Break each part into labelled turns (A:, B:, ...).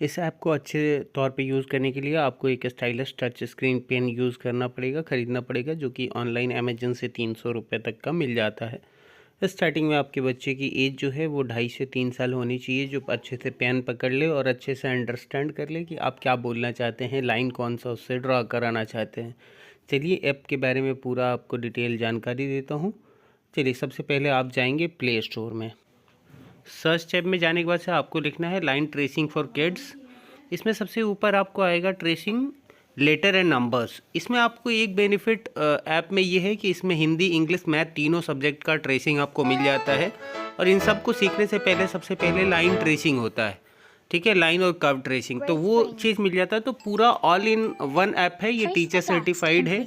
A: इस ऐप को अच्छे तौर पे यूज़ करने के लिए आपको एक stylish touch screen pen use करना पड़ेगा, ख़रीदना पड़ेगा, जो कि ऑनलाइन अमेजन से 300 रुपये तक का मिल जाता है। स्टार्टिंग में आपके बच्चे की एज जो है वो 2.5 से 3 साल होनी चाहिए, जो अच्छे से पेन पकड़ ले और अच्छे से अंडरस्टैंड कर ले कि आप क्या बोलना चाहते हैं, लाइन कौन सा उससे ड्रा कराना चाहते हैं। चलिए ऐप के बारे में पूरा आपको डिटेल जानकारी देता हूँ। चलिए सबसे पहले आप जाएंगे प्ले स्टोर में। सर्च टैब में जाने के बाद से आपको लिखना है लाइन ट्रेसिंग फॉर किड्स। इसमें सबसे ऊपर आपको आएगा ट्रेसिंग लेटर एंड नंबर्स। इसमें आपको एक बेनिफिट ऐप में ये है कि इसमें हिंदी, इंग्लिश, मैथ तीनों सब्जेक्ट का ट्रेसिंग आपको मिल जाता है। और इन सब को सीखने से पहले सबसे पहले लाइन ट्रेसिंग होता है, ठीक है, लाइन और कर्व ट्रेसिंग, तो वो चीज़ मिल जाता है। तो पूरा ऑल इन वन ऐप है, ये टीचर सर्टिफाइड है,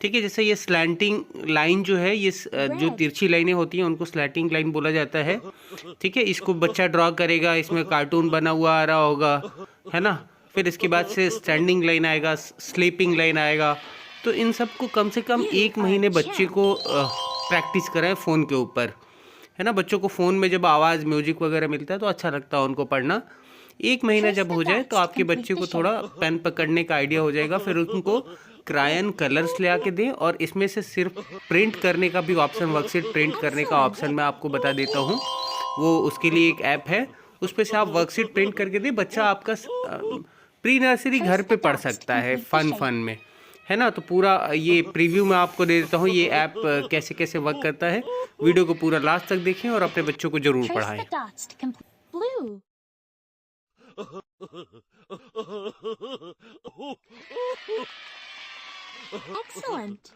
A: ठीक है। जैसे ये स्लैंटिंग लाइन जो है, ये जो तिरछी लाइनें होती हैं उनको स्लैंटिंग लाइन बोला जाता है, ठीक है। इसको बच्चा ड्रॉ करेगा, इसमें कार्टून बना हुआ आ रहा होगा, है ना। फिर इसके बाद से स्टैंडिंग लाइन आएगा, स्लीपिंग लाइन आएगा। तो इन सब को कम से कम 1 महीने बच्चे को प्रैक्टिस कराएं फ़ोन के ऊपर, है ना। बच्चों को फ़ोन में जब आवाज़, म्यूजिक वगैरह मिलता है तो अच्छा लगता है उनको पढ़ना। 1 महीना जब हो जाए तो आपके बच्चे को थोड़ा पेन पकड़ने का आइडिया हो जाएगा। फिर उनको क्रायन कलर्स ले आके दें, और इसमें से सिर्फ प्रिंट करने का भी ऑप्शन, वर्कशीट प्रिंट करने का ऑप्शन मैं आपको बता देता हूँ। वो उसके लिए एक ऐप है, उस पर से आप वर्कशीट प्रिंट करके दें। बच्चा आपका प्री नर्सरी घर पे पढ़ सकता है फन में, है ना। तो पूरा ये प्रीव्यू मैं आपको दे देता हूँ, ये ऐप कैसे कैसे वर्क करता है। वीडियो को पूरा लास्ट तक देखें और अपने बच्चों को ज़रूर पढ़ाएं।
B: Excellent.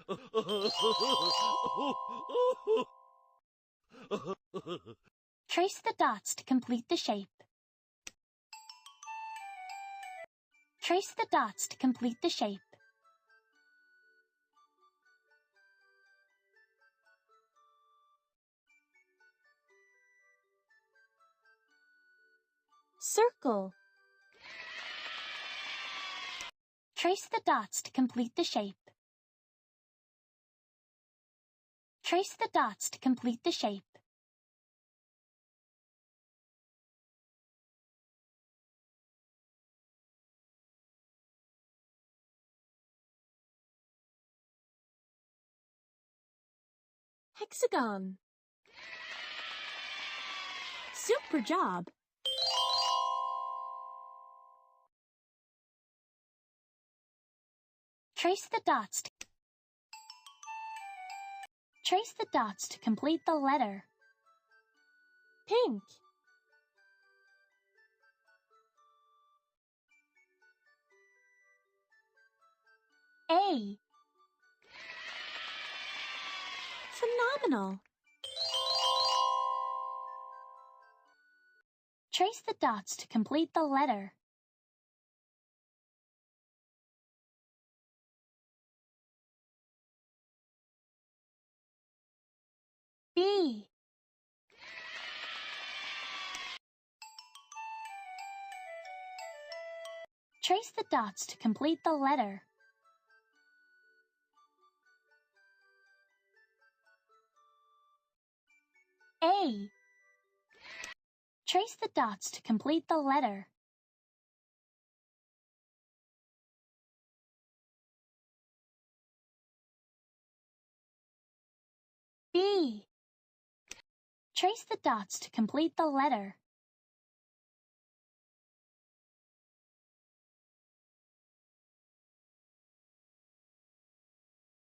B: Trace the dots to complete the shape. Trace the dots to complete the shape. Circle. Trace the dots to complete the shape. Trace the dots to complete the shape. Hexagon. Super job. Trace the dots to complete the letter. Pink. A. Phenomenal. Trace the dots to complete the letter. B. Trace the dots to complete the letter. A. Trace the dots to complete the letter. B. Trace the dots to complete the letter.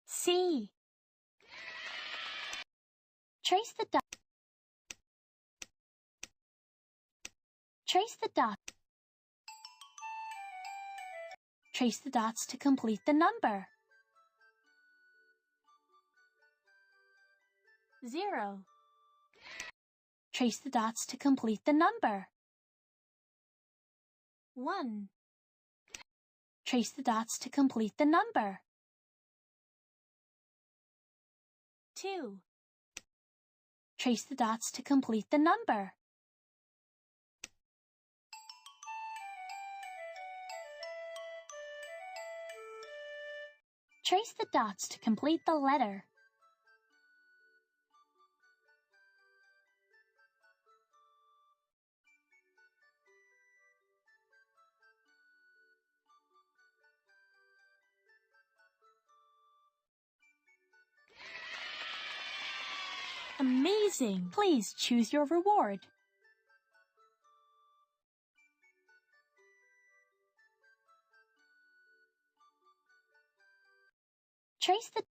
B: C. Trace the dots to complete the number. 0. Trace the dots to complete the number. 1. Trace the dots to complete the number. 2. Trace the dots to complete the number. 3. Trace the dots to complete the letter. Amazing! Please choose your reward. Trace the